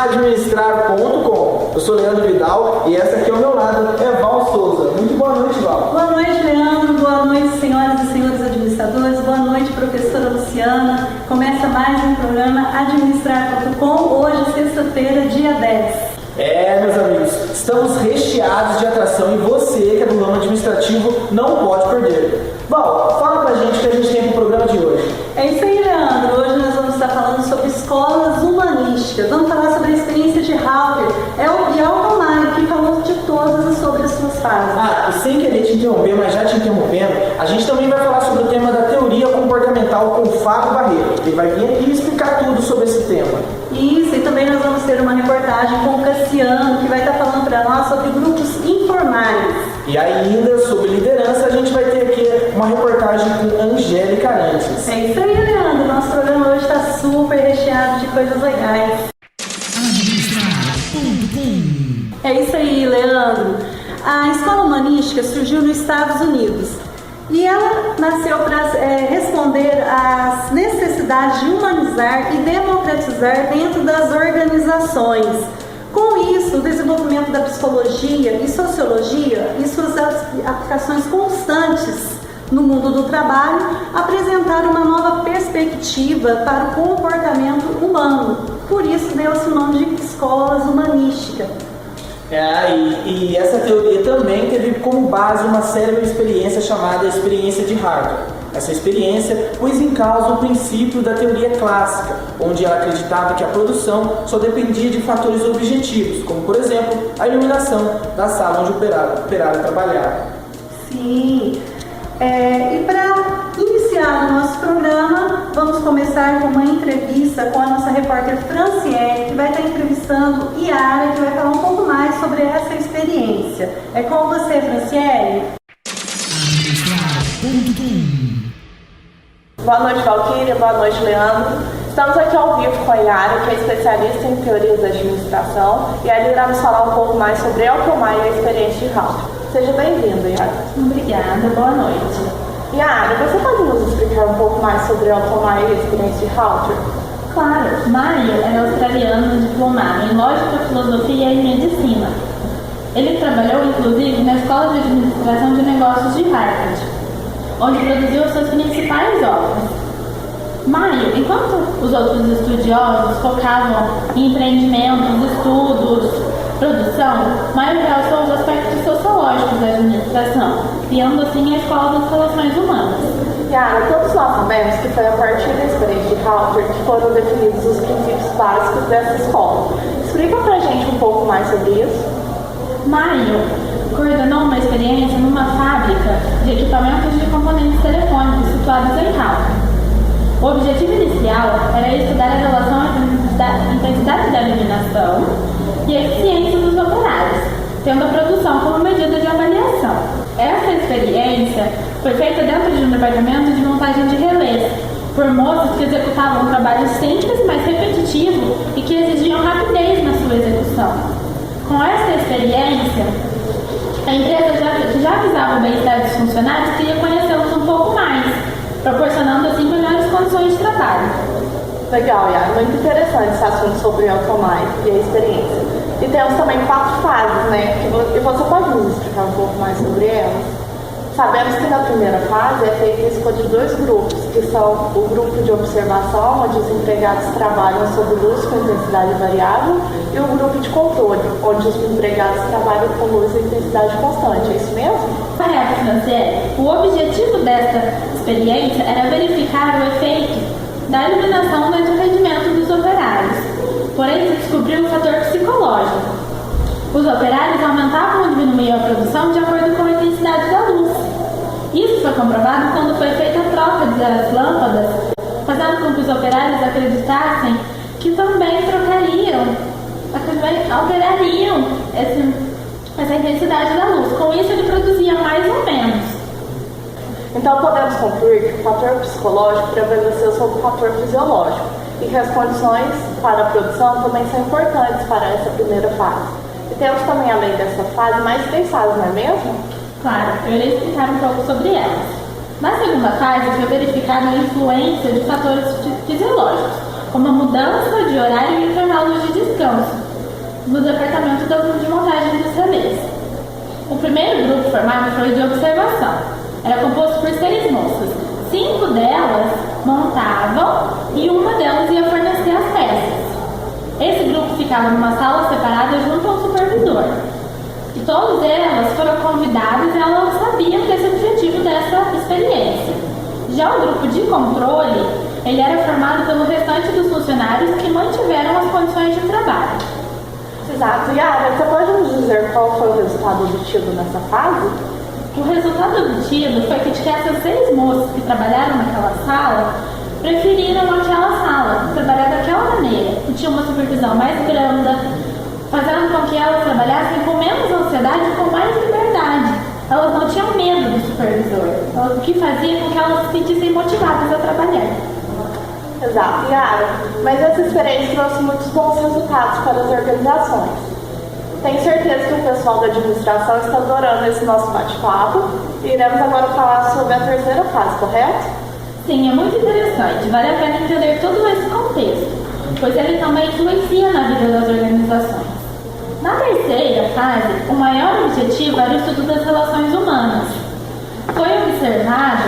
administrar.com. Eu sou Leandro Vidal e essa aqui ao meu lado é Val Souza. Muito boa noite, Val. Boa noite, Leandro. Boa noite, senhoras e senhores administradores. Boa noite, professora Luciana. Começa mais um programa administrar.com, hoje, sexta-feira, dia 10. Meus amigos, estamos recheados de atração e você, que é do ramo administrativo, não pode perder. Val, fala pra gente o que a gente tem pro programa de hoje. É isso aí, Leandro. Hoje nós vamos estar falando sobre escolas humanísticas. Vamos falar sobre a experiência de Halter. É o Bial Mário que falou de todas e sobre as suas fases. E sem querer te interromper, mas já te interrompendo, a gente também vai falar sobre o tema da teoria comportamental com o Fábio Barreto. Ele vai vir aqui explicar tudo sobre esse tema. Isso, e também nós vamos ter uma reportagem com o Cassiano, que vai estar falando para nós sobre grupos informais. E ainda sobre liderança, a gente vai ter aqui uma reportagem com Angélica Arantes. É isso aí, Leandro. Nosso programa hoje está super recheado de coisas legais. É isso aí, Leandro. A escola humanística surgiu nos Estados Unidos e ela nasceu para responder às necessidades de humanizar e democratizar dentro das organizações. Com isso, o desenvolvimento da psicologia e sociologia e suas aplicações constantes no mundo do trabalho apresentaram uma nova perspectiva para o comportamento humano. Por isso deu-se o nome de escolas humanísticas. E essa teoria também teve como base uma célebre experiência chamada experiência de Harvard. Essa experiência pôs em causa o princípio da teoria clássica, onde ela acreditava que a produção só dependia de fatores objetivos, como, por exemplo, a iluminação da sala onde o operário trabalhava. Sim. E para iniciar o nosso programa, vamos começar com uma entrevista com a nossa repórter Franciele, que vai estar entrevistando Yara, que vai falar um pouco mais sobre essa experiência. É com você, Franciele. Boa noite, Valquíria. Boa noite, Leandro. Estamos aqui ao vivo com a Yara, que é especialista em teorias da administração, e ela irá nos falar um pouco mais sobre Elton Maia e a experiência de Halter. Seja bem-vinda, Yara. Obrigada, boa noite. Yara, você pode nos explicar um pouco mais sobre Elton Maia e a experiência de Halter? Claro, Maia era australiano diplomado em Lógica, Filosofia e Medicina. Ele trabalhou, inclusive, na Escola de Administração de Negócios de Harvard, onde produziu suas principais obras. Maia, enquanto os outros estudiosos focavam em empreendimentos, estudos, produção, Maia realçou os aspectos sociológicos da administração, criando assim a Escola das Relações Humanas. Yara, todos nós sabemos que foi a partir da experiência de Halter que foram definidos os princípios básicos dessa escola. Explica pra gente um pouco mais sobre isso. Maia coordenou uma experiência numa fábrica de equipamentos de componentes telefônicos situados em Halter. O objetivo inicial era estudar a relação entre a intensidade da iluminação e a eficiência dos operários, tendo a produção como medida de avaliação. Essa experiência foi feita dentro de um departamento de montagem de relés, por moços que executavam um trabalho simples, mas repetitivo e que exigiam rapidez na sua execução. Com essa experiência, a empresa que já visava o bem-estar dos funcionários queria conhecê-los um pouco mais, proporcionando assim melhores condições de trabalho. Legal, Yara. Muito interessante esse assunto sobre o Elton Maia e a experiência. E temos também 4 fases, né? E você pode nos explicar um pouco mais sobre elas? Sabemos que na primeira fase é feita a escolha de 2 grupos, que são o grupo de observação, onde os empregados trabalham sob luz com intensidade variável, e o grupo de controle, onde os empregados trabalham com luz e intensidade constante. É isso mesmo? Correto, Franciele. O objetivo desta experiência era verificar o efeito da iluminação no rendimento dos operários. Porém, se descobriu o fator psicológico. Os operários aumentavam ou diminuíam a produção de acordo com a intensidade da luz. Isso foi comprovado quando foi feita a troca das lâmpadas, fazendo com que os operários acreditassem que também alterariam essa intensidade da luz. Com isso, ele produzia mais ou menos. Então, podemos concluir que o fator psicológico prevaleceu sobre o fator fisiológico e que as condições para a produção também são importantes para essa primeira fase. E temos também, além dessa fase, mais 3 fases, não é mesmo? Claro, eu irei explicar um pouco sobre elas. Na segunda fase, foi verificada a influência de fatores fisiológicos, como a mudança de horário e intervalos de descanso, no departamento de montagem dos relés. O primeiro grupo formado foi o de observação. Era composto por 6 moças. 5 delas montavam e uma delas ia fornecer as peças. Esse grupo ficava numa sala separada junto ao supervisor. E todas elas foram convidadas e elas sabiam desse objetivo dessa experiência. Já o grupo de controle, ele era formado pelo restante dos funcionários que mantiveram as condições de trabalho. Exato. Yara, você pode nos dizer qual foi o resultado obtido nessa fase? O resultado obtido foi que essas 6 moças que trabalharam naquela sala preferiram aquela sala, trabalhar daquela maneira, que tinha uma supervisão mais branda, fazendo com que elas trabalhassem com menos ansiedade e com mais liberdade. Elas não tinham medo do supervisor, o que fazia com que elas se sentissem motivadas a trabalhar. Exato, Yara. Mas essa experiência trouxe muitos bons resultados para as organizações. Tenho certeza que o pessoal da administração está adorando esse nosso bate-papo e iremos agora falar sobre a terceira fase, correto? Sim, é muito interessante. Vale a pena entender todo esse contexto, pois ele também influencia na vida das organizações. Na terceira fase, o maior objetivo era o estudo das relações humanas. Foi observado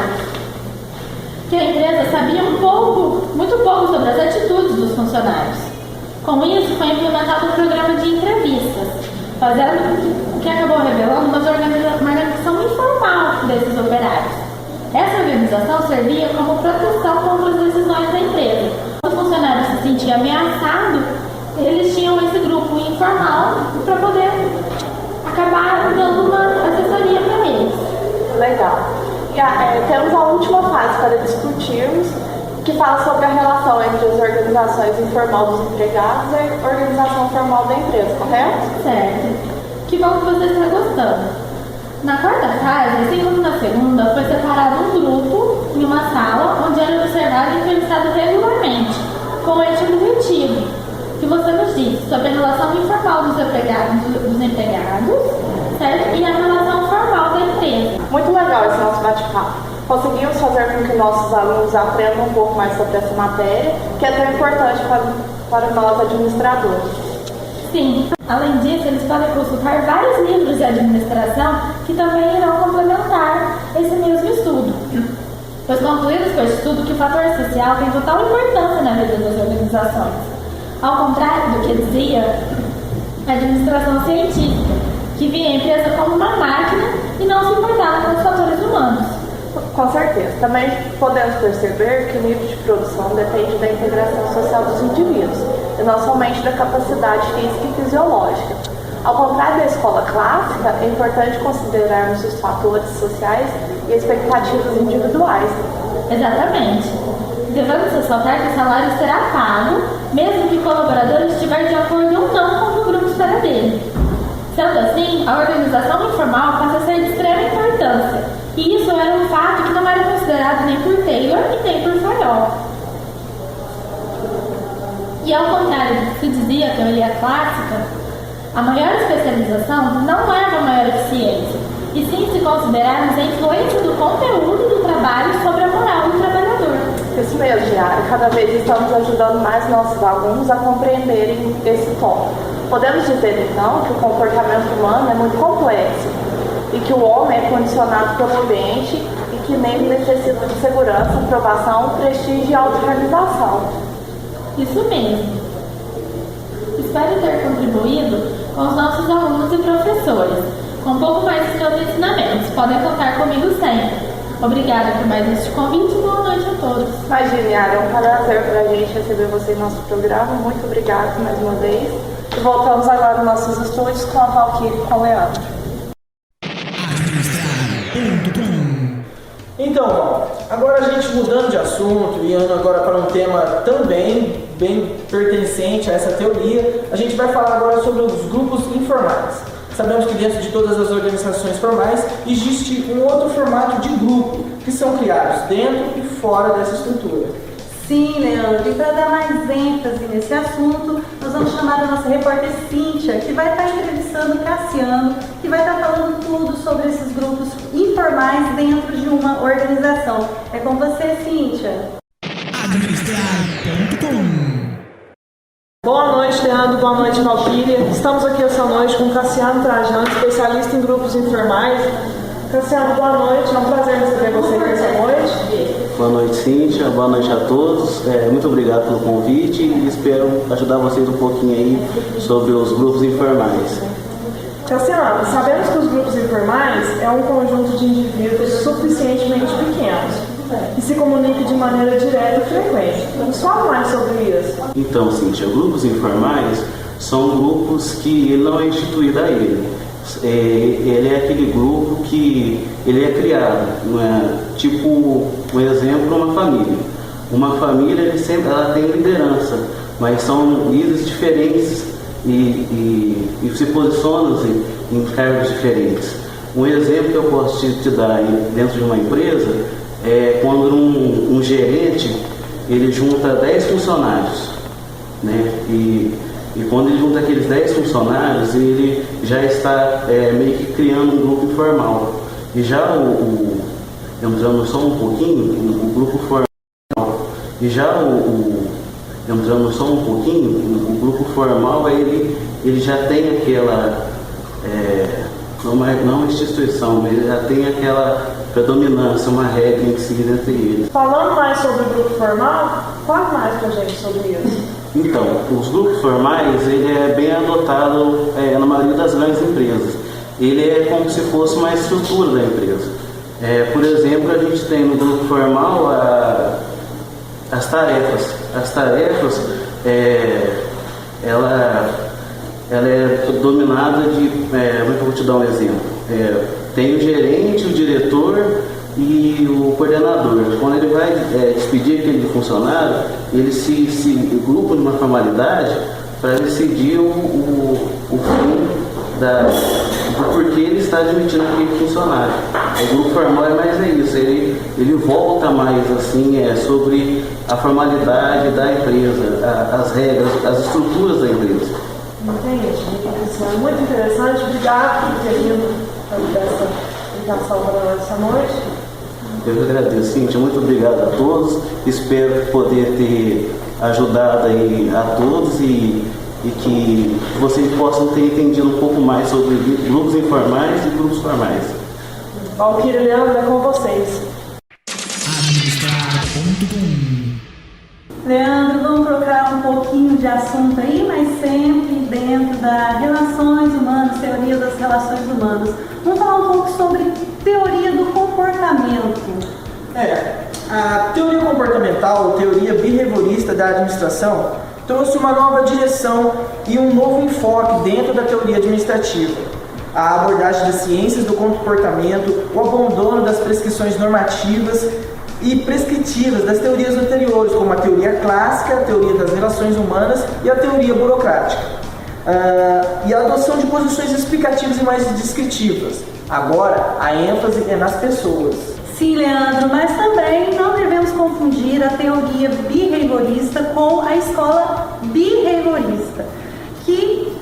que a empresa sabia muito pouco sobre as atitudes dos funcionários. Com isso, foi implementado um programa de entrevistas, fazendo o que acabou revelando uma organização informal desses operários. Essa organização servia como proteção contra as decisões da empresa. Quando o funcionário se sentia ameaçado, eles tinham esse grupo informal para poder acabar dando uma assessoria para eles. Legal. E temos a última fase para discutirmos, que fala sobre a relação entre as organizações informal dos empregados e a organização formal da empresa, correto? Certo. Que bom que você está gostando. Na quarta fase, assim como na segunda, foi separado um grupo em uma sala onde era observado e entrevistado regularmente, com este objetivo que você nos disse, sobre a relação informal dos empregados, certo? E a relação formal da empresa. Muito legal esse nosso bate-papo. Conseguimos fazer com que nossos alunos aprendam um pouco mais sobre essa matéria, que é tão importante para nós administradores. Sim, além disso, eles podem consultar vários livros de administração que também irão complementar esse mesmo estudo. Pois concluímos com esse estudo que o fator social tem total importância na vida das organizações. Ao contrário do que dizia a administração científica, que via a empresa como uma máquina e não se importava com os fatores humanos. Com certeza. Também podemos perceber que o nível de produção depende da integração social dos indivíduos, e não somente da capacidade física e fisiológica. Ao contrário da escola clássica, é importante considerarmos os fatores sociais e expectativas individuais. Exatamente. Devemos ressaltar que o salário será pago, mesmo que o colaborador estiver de acordo ou não com o grupo espera dele. Sendo assim, a organização informal passa a ser de extrema importância, e isso era um fato que não era considerado nem por Taylor e nem por Fayol. E ao contrário do que se dizia a teoria clássica, a maior especialização não leva a maior eficiência, e sim se considerarmos a influência do conteúdo do trabalho sobre a moral do trabalhador. Isso mesmo, Diário. Cada vez estamos ajudando mais nossos alunos a compreenderem esse tópico. Podemos dizer, então, que o comportamento humano é muito complexo e que o homem é condicionado pelo ambiente e que nele necessita de segurança, aprovação, prestígio e autorrealização. Isso mesmo. Espero ter contribuído com os nossos alunos e professores, com um pouco mais dos meus ensinamentos. Podem contar comigo sempre. Obrigada por mais este convite e boa noite a todos. Imagine, Yara, é um prazer para a gente receber você em nosso programa. Muito obrigada mais uma vez. E voltamos agora aos nossos estúdios com a Valquíria e com o Leandro. Então, agora a gente mudando de assunto e indo agora para um tema também bem pertencente a essa teoria, a gente vai falar agora sobre os grupos informais. Sabemos que dentro de todas as organizações formais existe um outro formato de grupo, que são criados dentro e fora dessa estrutura. Sim, Leandro, e para dar mais ênfase nesse assunto, nós vamos chamar a nossa repórter Cíntia, que vai estar entrevistando o Cassiano, que vai estar falando tudo sobre esses grupos informais dentro de uma organização. É com você, Cíntia. Administrar.com Boa noite, Leandro. Boa noite, Valquíria. Estamos aqui essa noite com Cassiano Trajano, especialista em grupos informais. Cassiano, boa noite. É um prazer receber você aqui essa noite. Boa noite, Cíntia. Boa noite a todos. Muito obrigado pelo convite e espero ajudar vocês um pouquinho aí sobre os grupos informais. Cassiano, sabemos que os grupos informais é um conjunto de indivíduos suficientemente pequenos e se comunica de maneira direta e frequente. Vamos falar mais sobre isso. Então, Cíntia, grupos informais são grupos que ele não é instituído a ele. Ele é aquele grupo que ele é criado, não é? Tipo, um exemplo, uma família. Uma família ela tem liderança, mas são líderes diferentes e se posicionam em cargos diferentes. Um exemplo que eu posso te dar dentro de uma empresa é quando um gerente ele junta 10 funcionários, né? E quando ele junta aqueles 10 funcionários, ele já está meio que criando um grupo informal. E já entrando só um pouquinho, o grupo formal, o grupo formal ele já tem aquela, não uma instituição, mas ele já tem aquela predominância, uma regra em seguida entre eles. Falando mais sobre o grupo formal, fala mais pra gente sobre isso. Então, os grupos formais, ele é bem adotado na maioria das grandes empresas. Ele é como se fosse uma estrutura da empresa. Por exemplo, a gente tem no grupo formal as tarefas. As tarefas, ela é dominada de... como é que eu vou te dar um exemplo? Tem o gerente, o diretor e o coordenador. Quando ele vai despedir aquele funcionário, ele se grupa numa formalidade para decidir o fim do porquê ele está admitindo aquele funcionário. O grupo formal é mais isso, ele volta mais assim sobre a formalidade da empresa, as regras, as estruturas da empresa. Entendi. Isso é muito interessante. Obrigado por ter vindo dessa explicação para nós essa noite. Eu agradeço, Cíntia. Muito obrigado a todos. Espero poder ter ajudado aí a todos e que vocês possam ter entendido um pouco mais sobre grupos informais e grupos formais. Valquíria e Leandro, é com vocês. Leandro, vamos trocar um pouquinho de assunto aí, mas sempre dentro das relações humanas, teoria das relações humanas. Vamos falar um pouco sobre teoria do comportamento. A teoria comportamental, teoria behaviorista da administração, trouxe uma nova direção e um novo enfoque dentro da teoria administrativa. A abordagem das ciências do comportamento, o abandono das prescrições normativas e prescritivas das teorias anteriores, como a teoria clássica, a teoria das relações humanas e a teoria burocrática. E a adoção de posições explicativas e mais descritivas. Agora, a ênfase é nas pessoas. Sim, Leandro, mas também não devemos confundir a teoria behaviorista com a escola behaviorista, que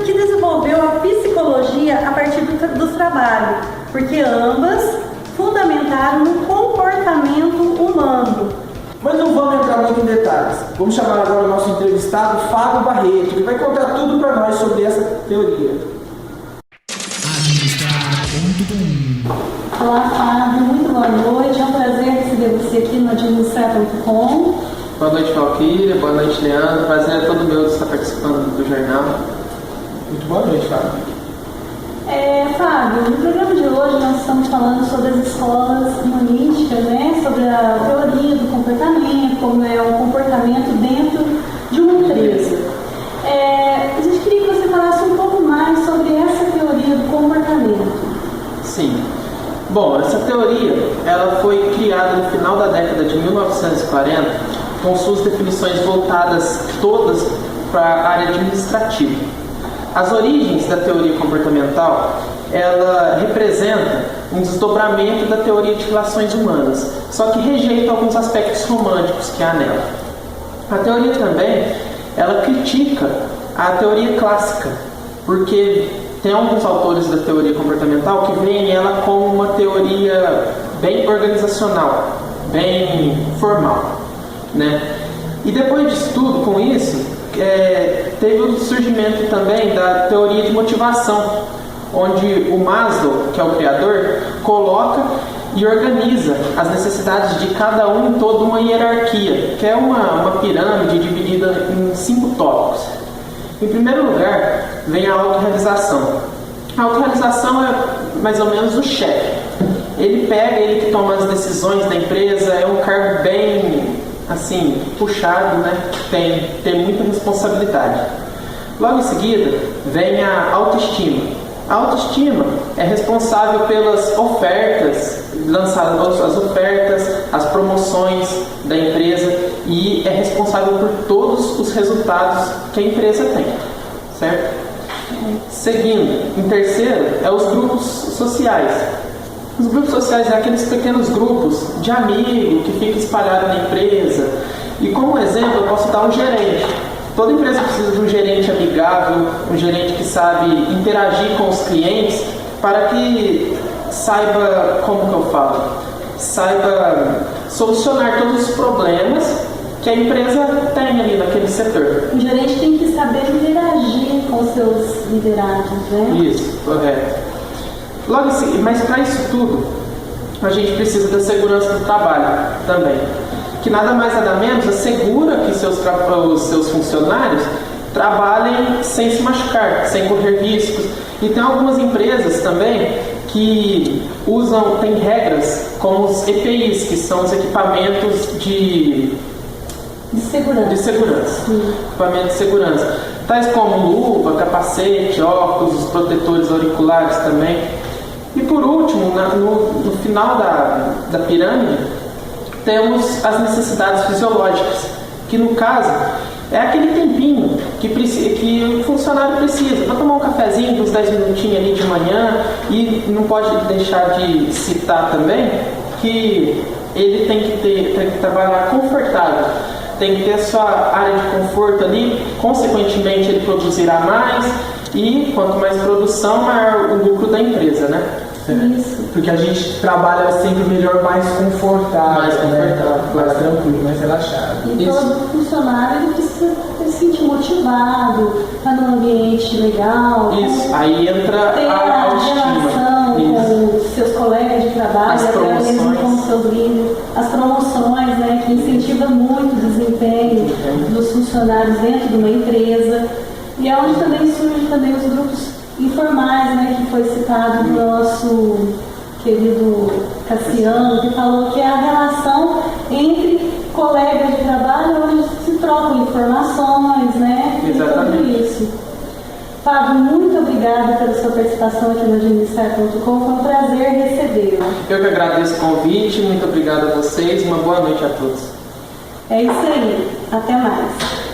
desenvolveu a psicologia a partir dos trabalhos, porque ambas fundamentaram no comportamento humano. Mas não vamos entrar muito em detalhes. Vamos chamar agora o nosso entrevistado, Fábio Barreto, que vai contar tudo para nós sobre essa teoria. Olá, Fábio, muito boa noite. É um prazer receber você aqui no Administrar.com. Boa noite, Valquíria. Boa noite, Leandro. Prazer é todo meu de estar participando do jornal. Muito boa noite, Fábio. Fábio, no programa de hoje nós estamos falando sobre as escolas humanísticas, né? Sobre a teoria do comportamento, como é o comportamento dentro de uma empresa. A gente queria que você falasse um pouco mais sobre essa teoria do comportamento. Sim. Bom, essa teoria ela foi criada no final da década de 1940 com suas definições voltadas todas para a área administrativa. As origens da teoria comportamental, ela representa um desdobramento da teoria de relações humanas, só que rejeita alguns aspectos românticos que há nela. A teoria também, ela critica a teoria clássica, porque tem alguns autores da teoria comportamental que veem ela como uma teoria bem organizacional, bem formal, né? E depois disso tudo, com isso, teve o surgimento também da teoria de motivação, onde o Maslow, que é o criador, coloca e organiza as necessidades de cada um em toda uma hierarquia, que é uma pirâmide dividida em 5 tópicos. Em primeiro lugar, vem a autorrealização. A autorrealização é mais ou menos o chefe. Ele que toma as decisões da empresa, é um cargo bem, assim, puxado, né? Tem muita responsabilidade. Logo em seguida, vem a autoestima. A autoestima é responsável pelas ofertas, lançadas as ofertas, as promoções da empresa e é responsável por todos os resultados que a empresa tem, certo? Seguindo, em terceiro, é os grupos sociais. Os grupos sociais são aqueles pequenos grupos de amigos que ficam espalhados na empresa. E como exemplo, eu posso dar um gerente. Toda empresa precisa de um gerente amigável, um gerente que sabe interagir com os clientes para que saiba, saiba solucionar todos os problemas que a empresa tem ali naquele setor. O gerente tem que saber interagir com os seus liderados, né? Isso, correto. Logo em seguida, mas para isso tudo, a gente precisa da segurança do trabalho também. Que nada mais nada menos assegura que os seus funcionários trabalhem sem se machucar, sem correr riscos. E tem algumas empresas também que tem regras como os EPIs, que são os equipamentos de segurança. Equipamento de segurança. Tais como luva, capacete, óculos, os protetores auriculares também. E por último, no final da pirâmide, temos as necessidades fisiológicas, que no caso é aquele tempinho que o funcionário precisa para tomar um cafezinho, uns 10 minutinhos ali de manhã, e não pode deixar de citar também que ele tem que trabalhar confortável, tem que ter a sua área de conforto ali, consequentemente ele produzirá mais, e quanto mais produção, maior o lucro da empresa, né? Isso. Porque a gente trabalha sempre melhor, mais confortável, mais tranquilo, mais relaxado. E todo funcionário ele precisa se sentir motivado, estar num ambiente legal. Isso, aí entra ter a autoestima. Relação com os seus colegas de trabalho, até mesmo com os seus líderes. As promoções, né, que incentiva muito o desempenho dos funcionários dentro de uma empresa. E é onde também surgem também os grupos informais, né, que foi citado do nosso querido Cassiano, que falou que é a relação entre colegas de trabalho onde se trocam informações, né? Exatamente. E tudo isso. Fábio, muito obrigada pela sua participação aqui no Administrar.com, foi um prazer recebê-lo. Eu que agradeço o convite, muito obrigado a vocês, uma boa noite a todos. É isso aí, até mais.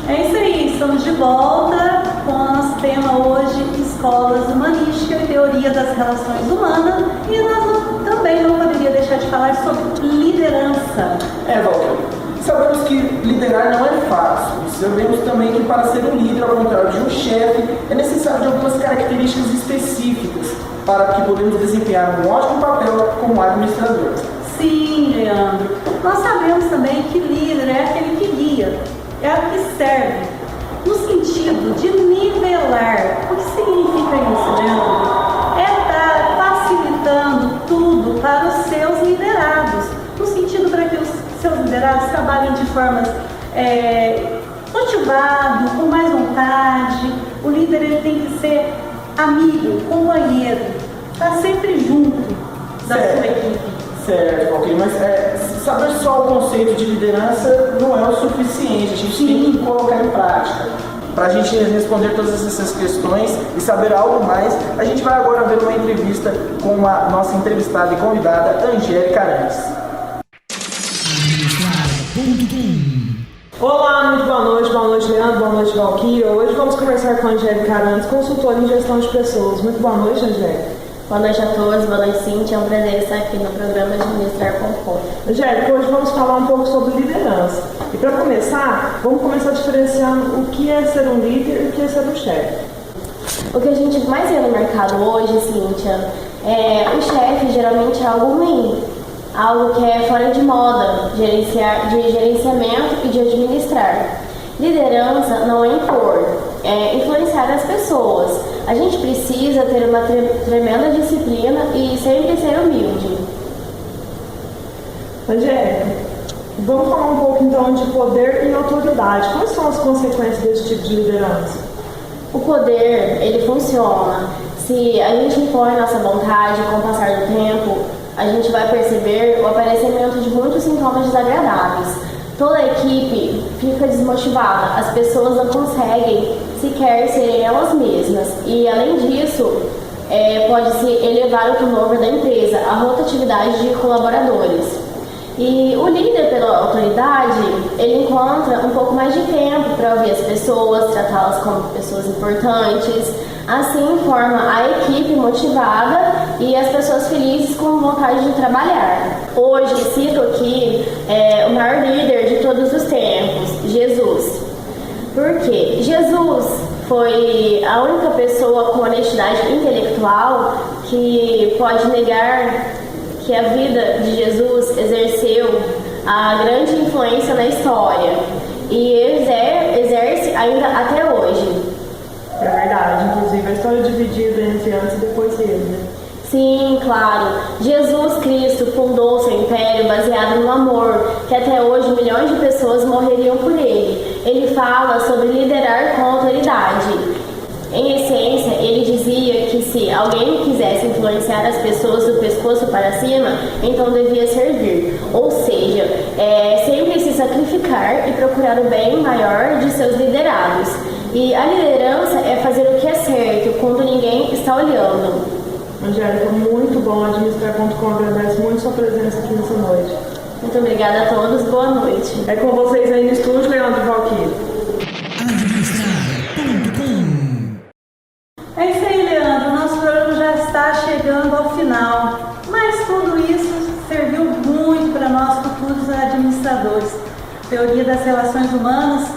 É isso aí, estamos de volta com o nosso tema hoje, Escolas Humanísticas e Teoria das Relações Humanas, e nós também não poderia deixar de falar sobre liderança. Walter, sabemos que liderar não é fácil, e sabemos também que para ser um líder, ao contrário de um chefe, é necessário de algumas características específicas para que podemos desempenhar um ótimo papel como administrador. Sim, Leandro. Nós sabemos também que líder é aquele que guia, é o que serve, no sentido de nivelar. O que significa isso, Leandro? É estar facilitando tudo para os seus liderados, no sentido para que os seus liderados trabalhem de forma motivado, com mais vontade. O líder ele tem que ser amigo, companheiro, estar sempre junto da sua equipe. Certo, ok, mas saber só o conceito de liderança não é o suficiente, a gente tem que colocar em prática. Para a gente responder todas essas questões e saber algo mais, a gente vai agora ver uma entrevista com a nossa entrevistada e convidada, Angélica Arantes. Olá, muito boa noite Leandro, boa noite Valquíria. Hoje vamos conversar com a Angélica Arantes, consultora em gestão de pessoas. Muito boa noite, Angélica. Boa noite a todos, boa noite Cíntia, é um prazer estar aqui no programa Administrar.com. Angélica, hoje vamos falar um pouco sobre liderança. E para começar, vamos começar diferenciando o que é ser um líder e o que é ser um chefe. O que a gente mais vê no mercado hoje, Cíntia, o chefe geralmente é algo ruim. algo que é fora de moda, de gerenciamento e de administrar. Liderança não é impor, é influenciar as pessoas. A gente precisa ter uma tremenda disciplina e sempre ser humilde. Angélica, vamos falar um pouco então de poder e autoridade. Quais são as consequências desse tipo de liderança? O poder, ele funciona. Se a gente impõe nossa vontade com o passar do tempo, a gente vai perceber o aparecimento de muitos sintomas desagradáveis. Toda a equipe fica desmotivada, as pessoas não conseguem sequer serem elas mesmas. E, além disso, pode-se elevar o turnover da empresa, a rotatividade de colaboradores. E o líder, pela autoridade, ele encontra um pouco mais de tempo para ouvir as pessoas, tratá-las como pessoas importantes. Assim, forma a equipe motivada e as pessoas felizes com vontade de trabalhar. Hoje, cito aqui o maior líder de todos os tempos, Jesus. Por quê? Jesus foi a única pessoa com honestidade intelectual que pode negar que a vida de Jesus exerceu a grande influência na história e exerce ainda até hoje. É verdade, inclusive a história é dividida entre antes e depois dele, né? Sim, claro. Jesus Cristo fundou seu império baseado no amor, que até hoje milhões de pessoas morreriam por ele. Ele fala sobre liderar com autoridade. Em essência, ele dizia que se alguém quisesse influenciar as pessoas do pescoço para cima, então devia servir. Ou seja, sempre se sacrificar e procurar o bem maior de seus liderados. E a liderança é fazer o que é certo quando ninguém está olhando. Angélica, muito bom. Administrar.com agradece muito sua presença aqui nessa noite. Muito obrigada a todos, boa noite. É com vocês aí no estúdio, Leandro Valquírio. É isso aí, Leandro. Nosso programa já está chegando ao final. Mas tudo isso serviu muito para nós futuros administradores. A teoria das relações humanas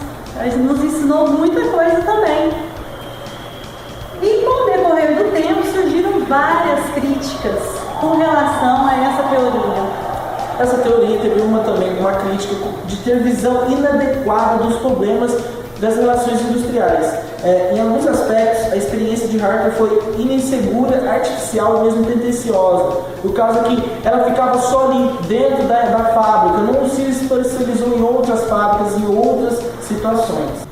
nos ensinou muita coisa também. E com o decorrer do tempo surgiram várias críticas com relação a essa teoria. Essa teoria teve também uma crítica de ter visão inadequada dos problemas das relações industriais. Em alguns aspectos, a experiência de Harker foi insegura, artificial e mesmo tendenciosa, por causa que ela ficava só ali dentro da fábrica, não se especializou em outras fábricas e outras situações.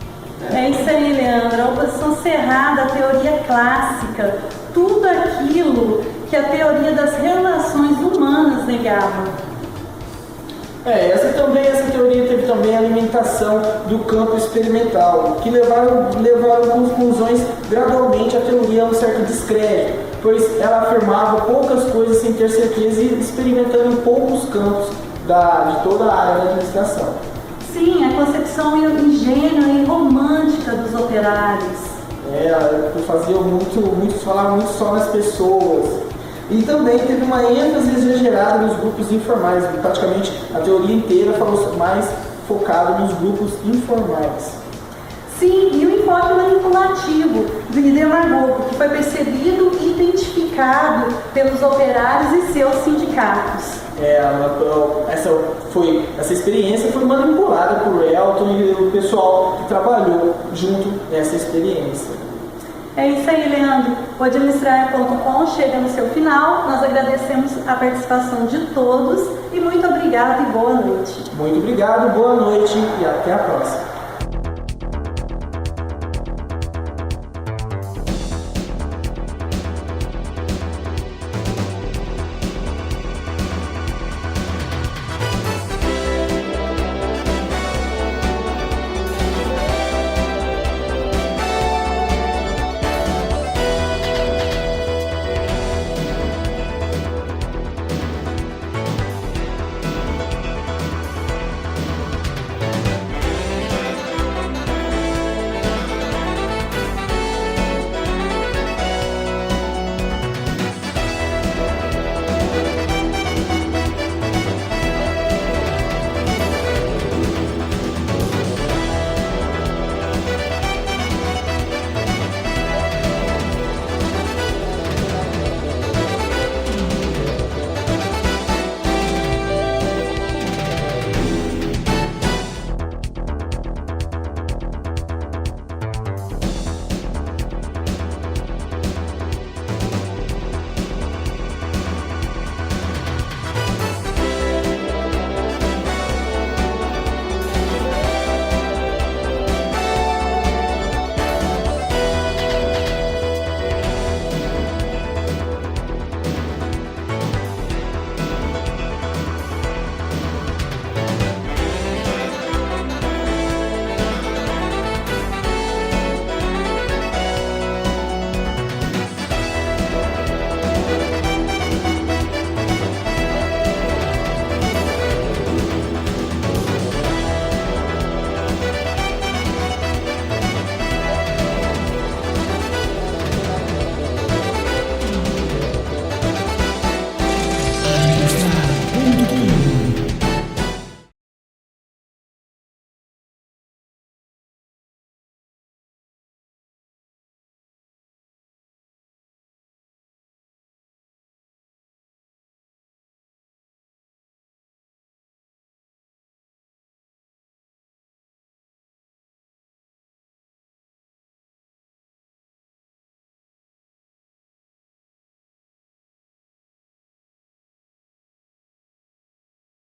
É isso aí, Leandro. A oposição cerrada à teoria clássica, tudo aquilo que a teoria das relações humanas negava. Essa teoria teve também a alimentação do campo experimental, que levaram conclusões gradualmente à teoria a um certo descrédito, pois ela afirmava poucas coisas sem ter certeza e experimentando em poucos campos de toda a área da administração. Sim, a concepção ingênua e romântica dos operários. Falava muito só nas pessoas. E também teve uma ênfase exagerada nos grupos informais. Praticamente a teoria inteira falou mais focado nos grupos informais. Sim, e o enfoque manipulativo do líder Margot, que foi percebido e identificado pelos operários e seus sindicatos. Essa experiência foi manipulada por Elton e o pessoal que trabalhou junto nessa experiência. É isso aí, Leandro. O Administrar.com chega no seu final. Nós agradecemos a participação de todos e muito obrigado e boa noite. Muito obrigado, boa noite e até a próxima.